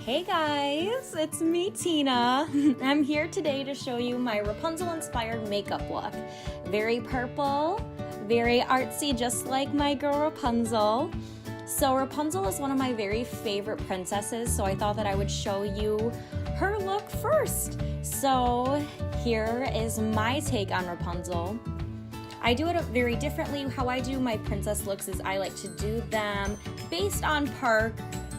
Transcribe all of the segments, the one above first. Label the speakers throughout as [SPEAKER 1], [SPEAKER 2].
[SPEAKER 1] Hey guys, it's me, Tina. I'm here today to show you my Rapunzel-inspired makeup look. Very purple, very artsy, just like my girl Rapunzel. So Rapunzel is one of my very favorite princesses, so I thought that I would show you her look first. So here is my take on Rapunzel. I do it very differently. How I do my princess looks is I like to do them based on Park,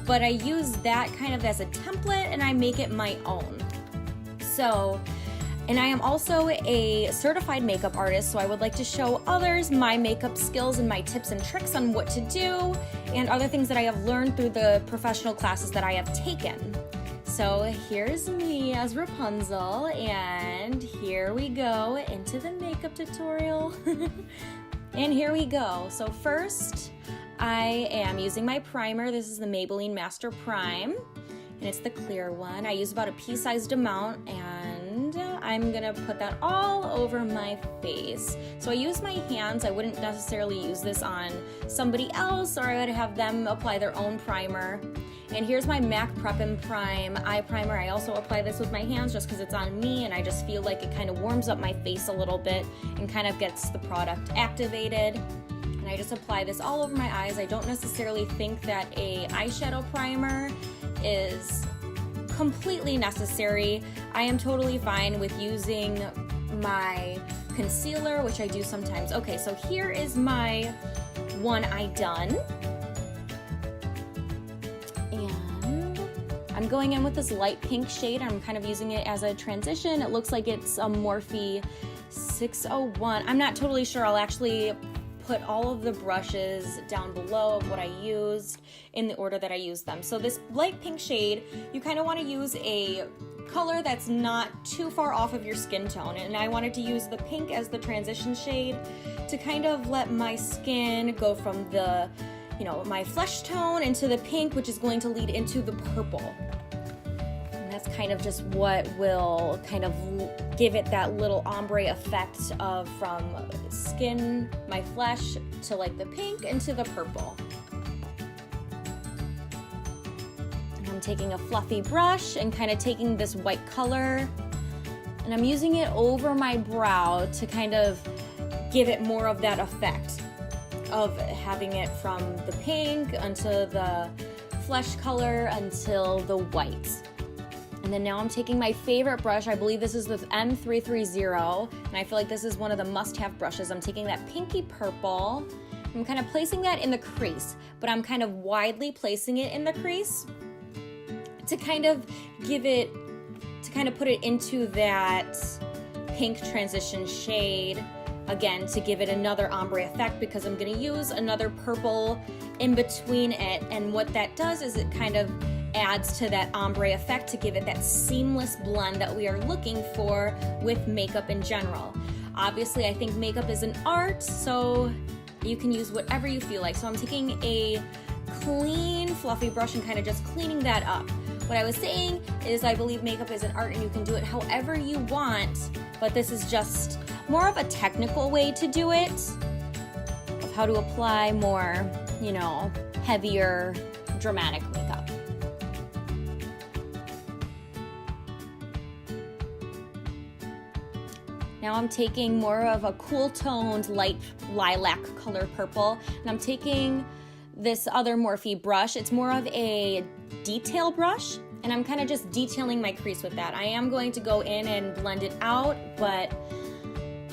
[SPEAKER 1] but I use that kind of as a template and I make it my own. So, and I am also a certified makeup artist, so I would like to show others my makeup skills and my tips and tricks on what to do and other things that I have learned through the professional classes that I have taken. So here's me as Rapunzel, and here we go into the makeup tutorial. And here we go. So first, I am using my primer. This is the Maybelline Master Prime, and it's the clear one. I use about a pea-sized amount, and I'm gonna put that all over my face. So I use my hands. I wouldn't necessarily use this on somebody else, or I would have them apply their own primer. And here's my MAC Prep and Prime eye primer. I also apply this with my hands just because it's on me, and I just feel like it kind of warms up my face a little bit and kind of gets the product activated. And I just apply this all over my eyes. I don't necessarily think that a eyeshadow primer is completely necessary. I am totally fine with using my concealer, which I do sometimes. Okay, so here is my one eye done. And I'm going in with this light pink shade. I'm kind of using it as a transition. It looks like it's a Morphe 601. I'm not totally sure. I'll actually put all of the brushes down below of what I used in the order that I used them. So this light pink shade, you kind of want to use a color that's not too far off of your skin tone. And I wanted to use the pink as the transition shade to kind of let my skin go from the, my flesh tone into the pink, which is going to lead into the purple. And that's kind of just what will kind of give it that little ombre effect of from skin, my flesh, to like the pink into the purple. And I'm taking a fluffy brush and kind of taking this white color, and I'm using it over my brow to kind of give it more of that effect of having it from the pink onto the flesh color until the white. And then now I'm taking my favorite brush. I believe this is the M330, and I feel like this is one of the must-have brushes. I'm taking that pinky purple. I'm kind of placing that in the crease, but I'm kind of widely placing it in the crease to kind of put it into that pink transition shade, again, to give it another ombre effect, because I'm gonna use another purple in between it. And what that does is it kind of adds to that ombre effect to give it that seamless blend that we are looking for with makeup in general. Obviously, I think makeup is an art, so you can use whatever you feel like. So I'm taking a clean, fluffy brush and kind of just cleaning that up. What I was saying is I believe makeup is an art and you can do it however you want, but this is just more of a technical way to do it, of how to apply more, heavier, dramatic makeup. Now I'm taking more of a cool toned light lilac color purple, and I'm taking this other Morphe brush. It's more of a detail brush, and I'm kind of just detailing my crease with that. I am going to go in and blend it out, but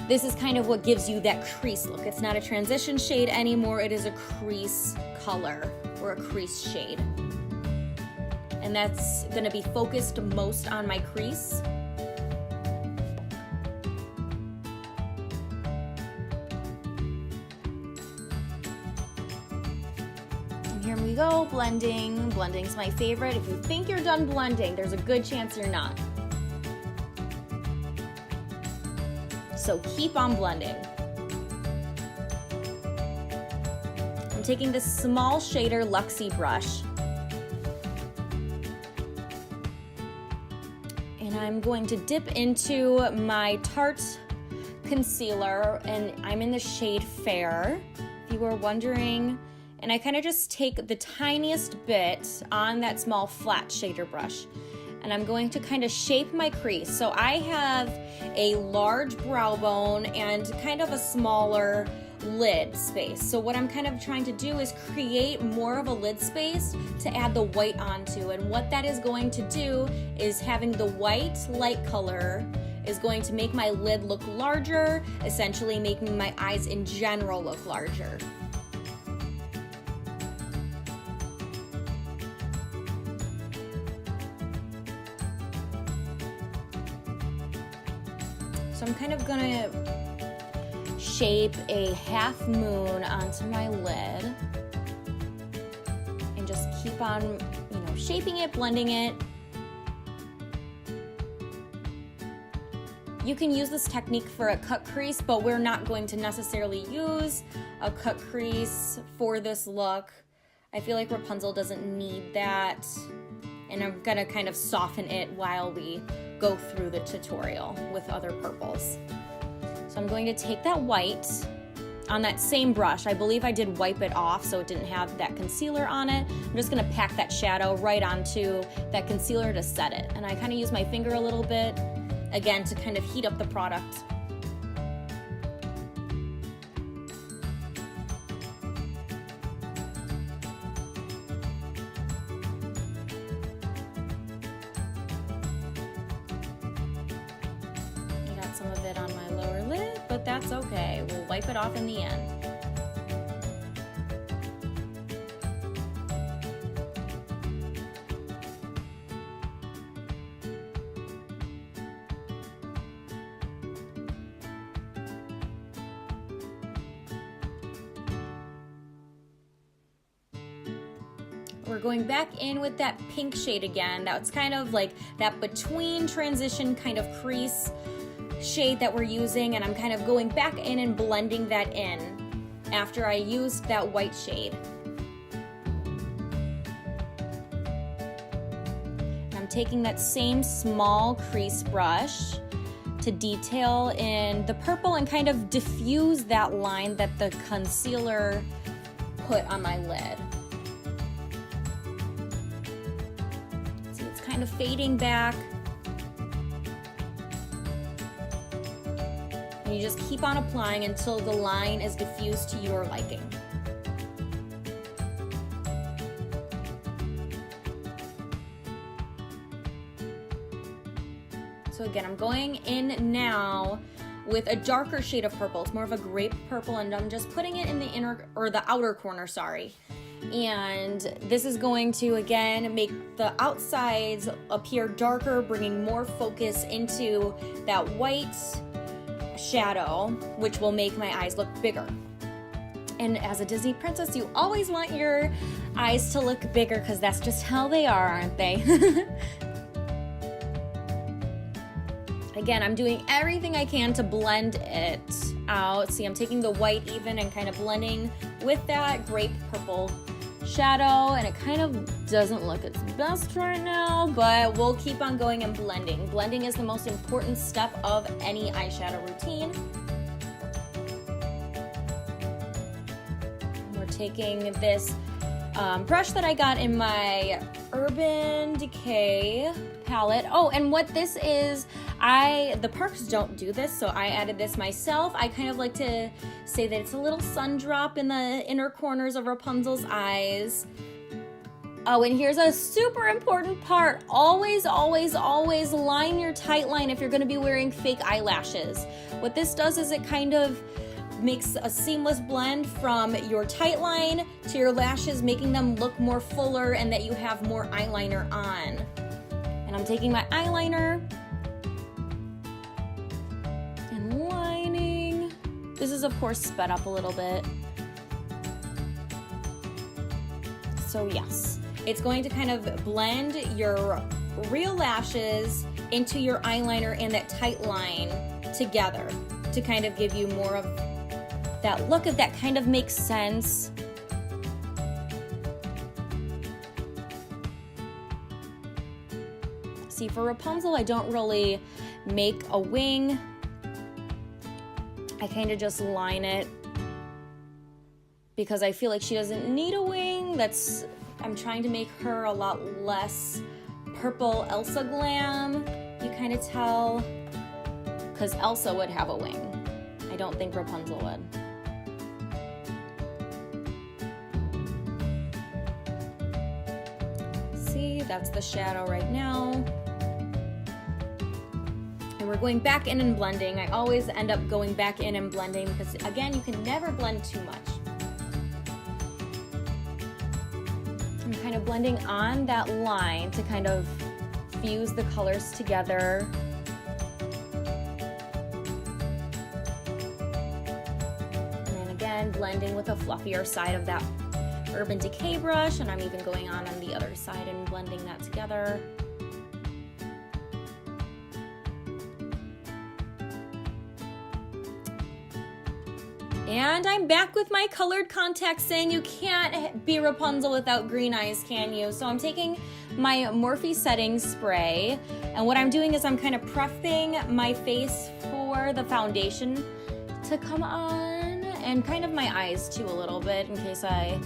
[SPEAKER 1] this is kind of what gives you that crease look. It's not a transition shade anymore, it is a crease color or a crease shade. And that's gonna be focused most on my crease. Here we go, blending. Blending's my favorite. If you think you're done blending, there's a good chance you're not. So keep on blending. I'm taking this small shader Luxie brush, and I'm going to dip into my Tarte concealer, and I'm in the shade Fair. If you were wondering, And I kind of just take the tiniest bit on that small flat shader brush, and I'm going to kind of shape my crease. So I have a large brow bone and kind of a smaller lid space. So what I'm kind of trying to do is create more of a lid space to add the white onto. And what that is going to do is having the white light color is going to make my lid look larger, essentially making my eyes in general look larger. So I'm kind of gonna shape a half moon onto my lid and just keep on, shaping it, blending it. You can use this technique for a cut crease, but we're not going to necessarily use a cut crease for this look. I feel like Rapunzel doesn't need that, and I'm gonna kind of soften it while we go through the tutorial with other purples. So I'm going to take that white on that same brush. I believe I did wipe it off so it didn't have that concealer on it. I'm just gonna pack that shadow right onto that concealer to set it. And I kind of use my finger a little bit, again, to kind of heat up the product. Some of it on my lower lid, but that's okay. We'll wipe it off in the end. We're going back in with that pink shade again. That's kind of like that between transition kind of crease shade that we're using, and I'm kind of going back in and blending that in after I used that white shade. And I'm taking that same small crease brush to detail in the purple and kind of diffuse that line that the concealer put on my lid. See, it's kind of fading back. You just keep on applying until the line is diffused to your liking. So again, I'm going in now with a darker shade of purple. It's more of a grape purple, and I'm just putting it in the inner, or the outer corner, sorry. And this is going to, again, make the outsides appear darker, bringing more focus into that white shadow, which will make my eyes look bigger. And as a Disney princess, you always want your eyes to look bigger because that's just how they are, aren't they? Again, I'm doing everything I can to blend it out. See, I'm taking the white even and kind of blending with that grape purple shadow, and it kind of doesn't look its best right now, but we'll keep on going and blending. Blending is the most important step of any eyeshadow routine. We're taking this brush that I got in my Urban Decay palette. Oh, and what this is, the perks don't do this, so I added this myself. I kind of like to say that it's a little sun drop in the inner corners of Rapunzel's eyes. Oh, and here's a super important part. Always, always, always line your tight line if you're gonna be wearing fake eyelashes. What this does is it kind of makes a seamless blend from your tight line to your lashes, making them look more fuller and that you have more eyeliner on. And I'm taking my eyeliner and lining. This is, of course, sped up a little bit. So yes, it's going to kind of blend your real lashes into your eyeliner and that tight line together to kind of give you more of that look of that kind of makes sense. See, for Rapunzel, I don't really make a wing. I kind of just line it because I feel like she doesn't need a wing. I'm trying to make her a lot less purple Elsa glam. You kind of tell, because Elsa would have a wing. I don't think Rapunzel would. See, that's the shadow right now. And we're going back in and blending. I always end up going back in and blending because, again, you can never blend too much. I'm kind of blending on that line to kind of fuse the colors together. And then again, blending with a fluffier side of that Urban Decay brush, and I'm even going on the other side and blending that together. And I'm back with my colored contacts in. You can't be Rapunzel without green eyes, can you? So I'm taking my Morphe setting spray, and what I'm doing is I'm kind of prepping my face for the foundation to come on, and kind of my eyes too a little bit in case I,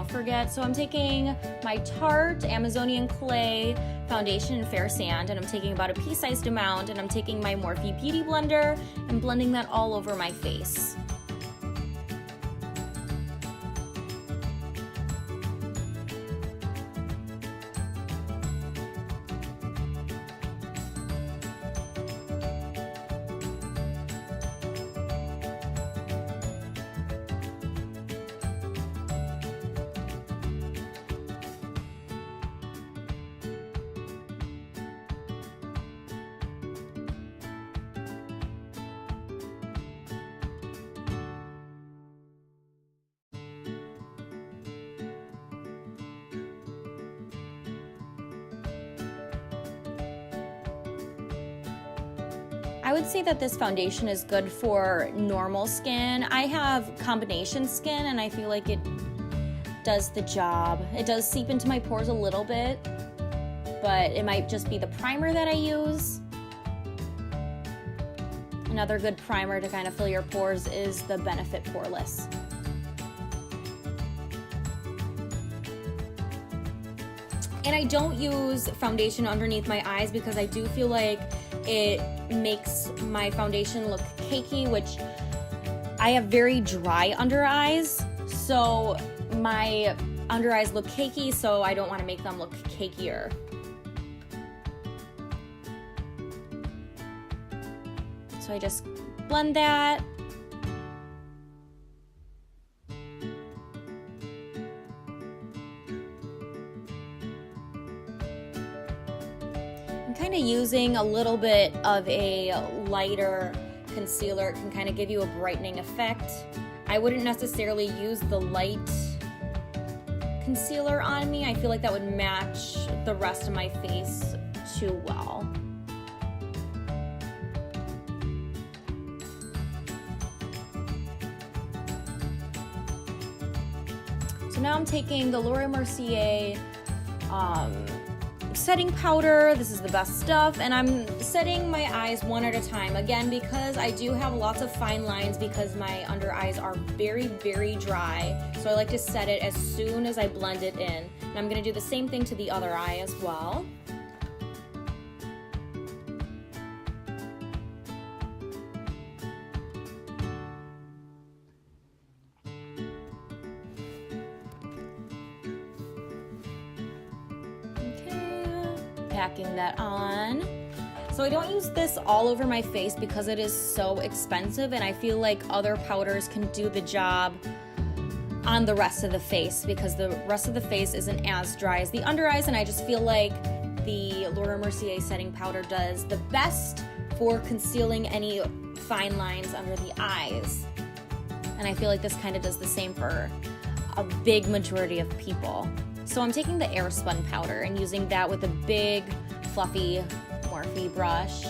[SPEAKER 1] forget. So I'm taking my Tarte Amazonian Clay foundation in Fair Sand, and I'm taking about a pea-sized amount, and I'm taking my Morphe Beauty Blender and blending that all over my face. I would say that this foundation is good for normal skin. I have combination skin, and I feel like it does the job. It does seep into my pores a little bit, but it might just be the primer that I use. Another good primer to kind of fill your pores is the Benefit Poreless. And I don't use foundation underneath my eyes because I do feel like it makes my foundation look cakey, which I have very dry under eyes, so my under eyes look cakey, so I don't want to make them look cakier. So I just blend that. I'm kind of using a little bit of a lighter concealer. It can kind of give you a brightening effect. I wouldn't necessarily use the light concealer on me. I feel like that would match the rest of my face too well. So now I'm taking the Laura Mercier setting powder. This is the best stuff, and I'm setting my eyes one at a time, again because I do have lots of fine lines because my under eyes are very, very dry, so I like to set it as soon as I blend it in. And I'm going to do the same thing to the other eye as well. Packing that on. So I don't use this all over my face because it is so expensive, and I feel like other powders can do the job on the rest of the face because the rest of the face isn't as dry as the under eyes, and I just feel like the Laura Mercier setting powder does the best for concealing any fine lines under the eyes. And I feel like this kind of does the same for a big majority of people. So I'm taking the Airspun powder and using that with a big, fluffy Morphe brush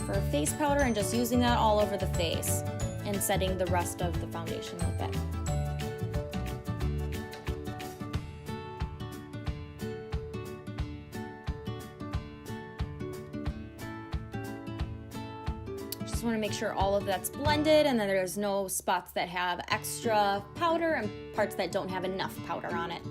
[SPEAKER 1] for face powder, and just using that all over the face and setting the rest of the foundation with it. Just just want to make sure all of that's blended and then there's no spots that have extra powder and parts that don't have enough powder on it.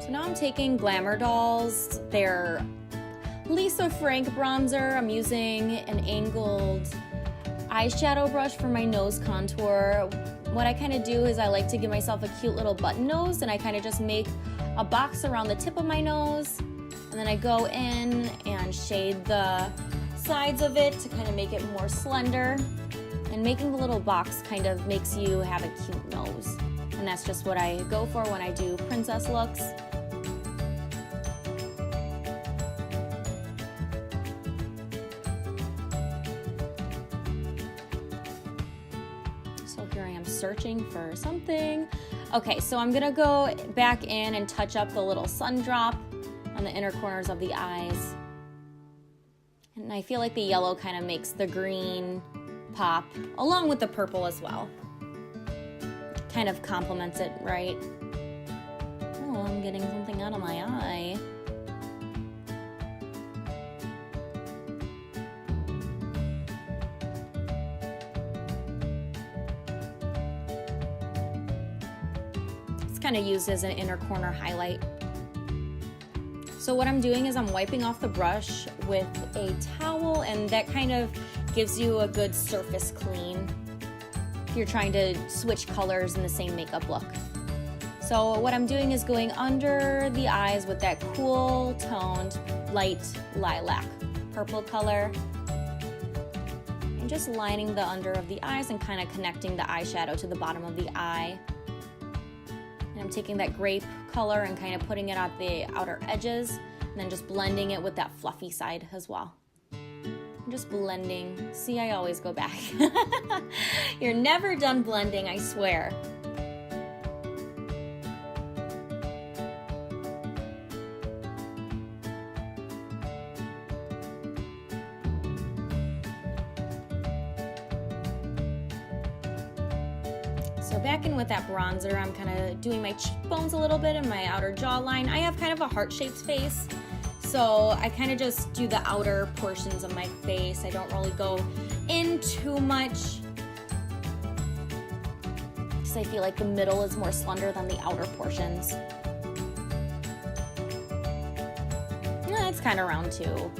[SPEAKER 1] So now I'm taking Glamour Dolls, their Lisa Frank bronzer. I'm using an angled eyeshadow brush for my nose contour. What I kind of do is I like to give myself a cute little button nose, and I kind of just make a box around the tip of my nose, and then I go in and shade the sides of it to kind of make it more slender. And making the little box kind of makes you have a cute nose. And that's just what I go for when I do princess looks. So here I am searching for something. Okay, so I'm gonna go back in and touch up the little sun drop on the inner corners of the eyes. And I feel like the yellow kind of makes the green pop, along with the purple as well. Kind of complements it, right? Oh, I'm getting something out of my eye. Kind of used as an inner corner highlight. So what I'm doing is I'm wiping off the brush with a towel, and that kind of gives you a good surface clean if you're trying to switch colors in the same makeup look. So what I'm doing is going under the eyes with that cool toned light lilac purple color and just lining the under of the eyes and kind of connecting the eyeshadow to the bottom of the eye. I'm taking that grape color and kind of putting it at the outer edges and then just blending it with that fluffy side as well. I'm just blending. See, I always go back. You're never done blending, I swear. So back in with that bronzer, I'm kind of doing my cheekbones a little bit and my outer jawline. I have kind of a heart-shaped face, so I kind of just do the outer portions of my face. I don't really go in too much because I feel like the middle is more slender than the outer portions. It's kind of round too.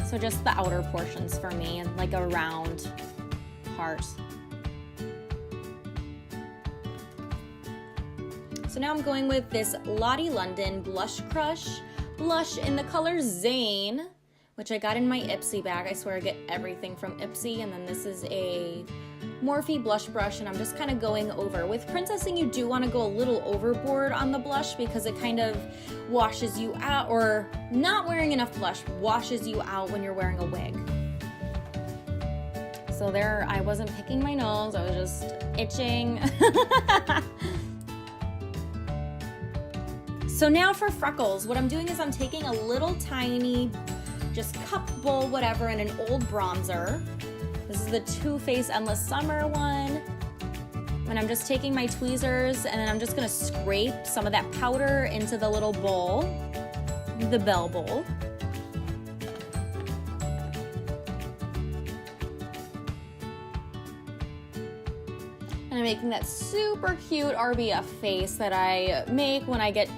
[SPEAKER 1] So just the outer portions for me, and like a round heart. So now I'm going with this Lottie London Blush Crush blush in the color Zane, which I got in my Ipsy bag. I swear I get everything from Ipsy. And then this is a Morphe blush brush, and I'm just kind of going over. With princessing, you do want to go a little overboard on the blush because it kind of washes you out, or not wearing enough blush washes you out when you're wearing a wig. So there, I wasn't picking my nose, I was just itching. So now for freckles, what I'm doing is I'm taking a little tiny, just cup, bowl, whatever, and an old bronzer. This is the Too Faced Endless Summer one. And I'm just taking my tweezers and then I'm just gonna scrape some of that powder into the little bowl, the bell bowl. And I'm making that super cute RBF face that I make when I get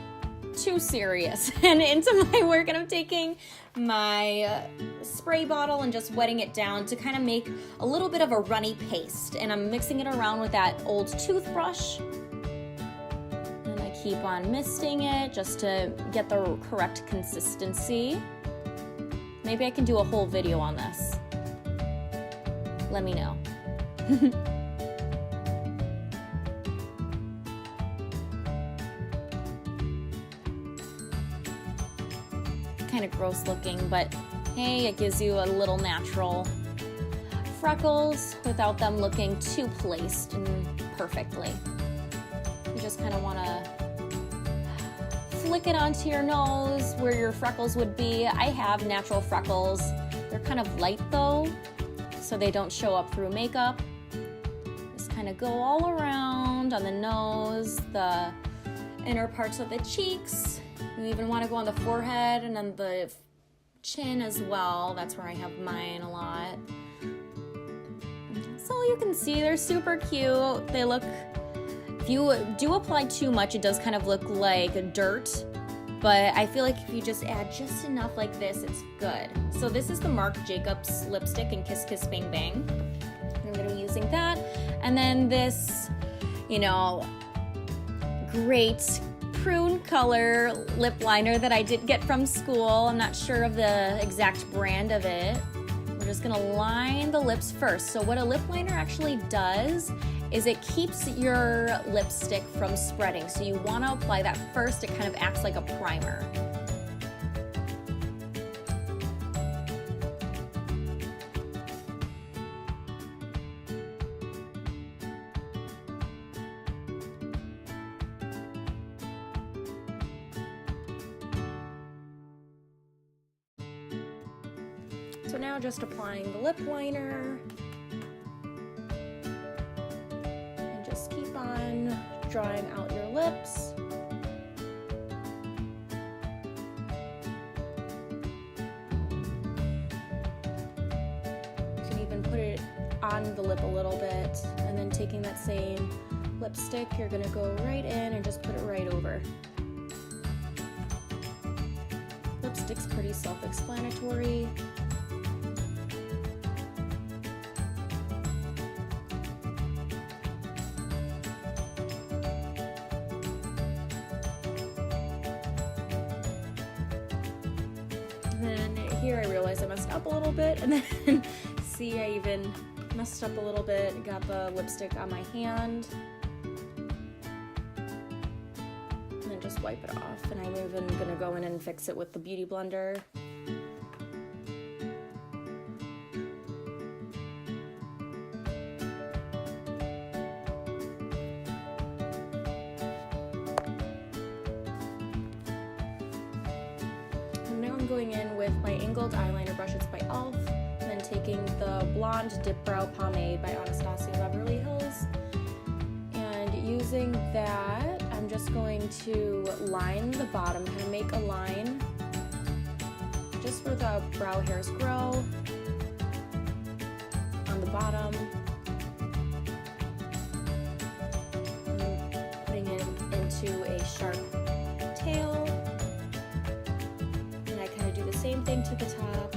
[SPEAKER 1] too serious and into my work, and I'm taking my spray bottle and just wetting it down to kind of make a little bit of a runny paste, and I'm mixing it around with that old toothbrush, and I keep on misting it just to get the correct consistency. Maybe I can do a whole video on this. Let me know. Kind of gross looking, but hey, it gives you a little natural freckles without them looking too placed and perfectly. You just kind of want to flick it onto your nose where your freckles would be. I have natural freckles. They're kind of light though, so they don't show up through makeup. Just kind of go all around on the nose, the inner parts of the cheeks, You even want to go on the forehead and then the chin as well. That's where I have mine a lot. So you can see they're super cute. They look, if you do apply too much, it does kind of look like dirt. But I feel like if you just add just enough like this, it's good. So this is the Marc Jacobs lipstick in Kiss Kiss Bang Bang. I'm gonna be using that. And then this, you know, great prune color lip liner that I did get from school. I'm not sure of the exact brand of it. We're just gonna line the lips first. So what a lip liner actually does is it keeps your lipstick from spreading. So you wanna apply that first. It kind of acts like a primer. So now just applying the lip liner. And just keep on drawing out your lips. You can even put it on the lip a little bit, and then taking that same lipstick, you're gonna go right in and just put it right over. Lipstick's pretty self-explanatory. Here I realized I messed up a little bit, and then see, I even messed up a little bit, got the lipstick on my hand, and then just wipe it off. And I'm even gonna go in and fix it with the Beauty Blender. Going in with my angled eyeliner brush, it's by e.l.f., and then taking the blonde dip brow pomade by Anastasia Beverly Hills, and using that I'm just going to line the bottom, kind of make a line just where the brow hairs grow on the bottom, and putting it into a sharp tail. Same thing to the top.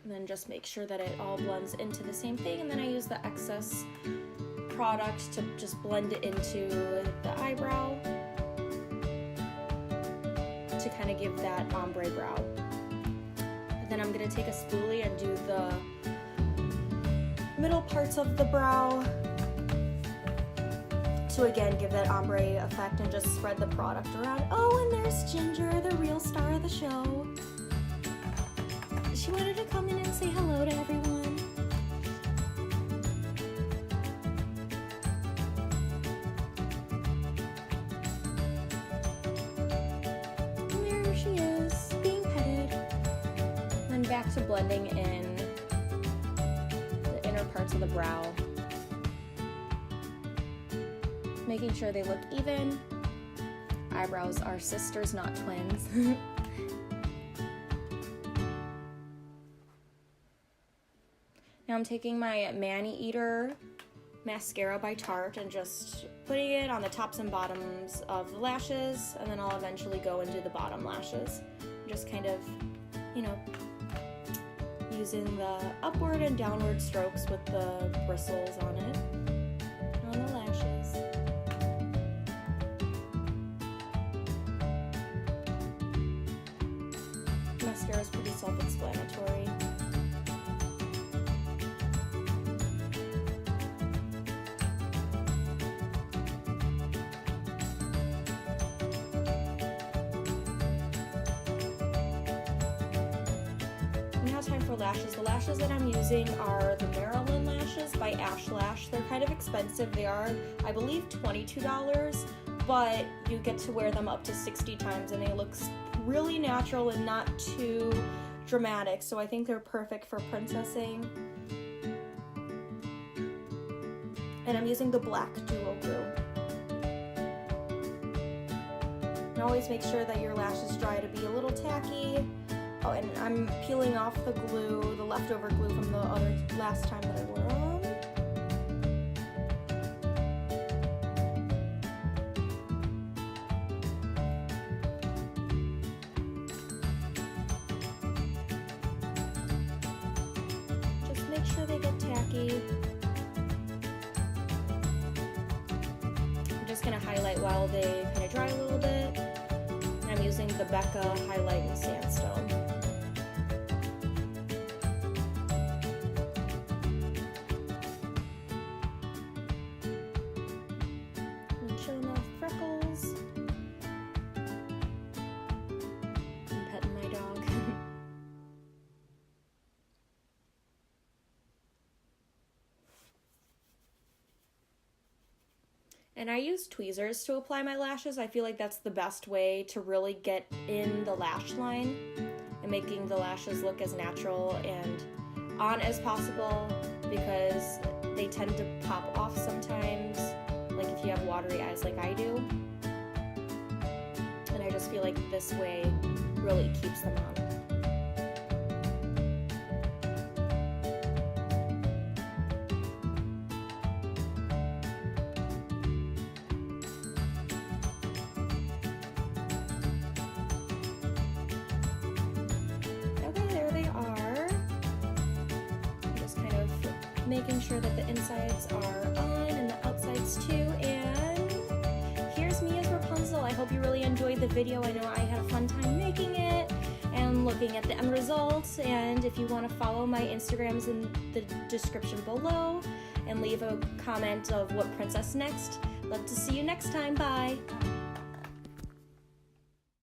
[SPEAKER 1] And then just make sure that it all blends into the same thing, and then I use the excess product to just blend it into the eyebrow to kind of give that ombre brow. And then I'm going to take a spoolie and do the middle parts of the brow to again give that ombre effect and just spread the product around. Oh, and there's Ginger, the real star of the show. She wanted to come in and say hello to everyone. And there she is, being petted. And then back to blending in parts of the brow, making sure they look even. Eyebrows are sisters, not twins. Now I'm taking my Mani Eater mascara by Tarte and just putting it on the tops and bottoms of the lashes, and then I'll eventually go and do the bottom lashes. Just kind of, you know, using the upward and downward strokes with the bristles on it, on the lashes. Mascara is pretty self-explanatory. Time for lashes. The lashes that I'm using are the Marilyn lashes by Ashlash. They're kind of expensive. They are, I believe, $22, but you get to wear them up to 60 times and they look really natural and not too dramatic, so I think they're perfect for princessing. And I'm using the black duo glue. And always make sure that your lashes dry to be a little tacky. Oh, and I'm peeling off the glue, the leftover glue from the last time that I wore on. Just make sure they get tacky. I'm just gonna highlight while they kind of dry a little bit. And I'm using the Becca Highlight in Sandstone. And I use tweezers to apply my lashes. I feel like that's the best way to really get in the lash line and making the lashes look as natural and on as possible, because they tend to pop off sometimes, like if you have watery eyes like I do. And I just feel like this way really keeps them on. Making sure that the insides are on and the outsides too. And here's me as Rapunzel. I hope you really enjoyed the video. I know I had a fun time making it and looking at the end results. And if you want to follow my Instagrams in the description below and leave a comment of what princess next. Love to see you next time. Bye.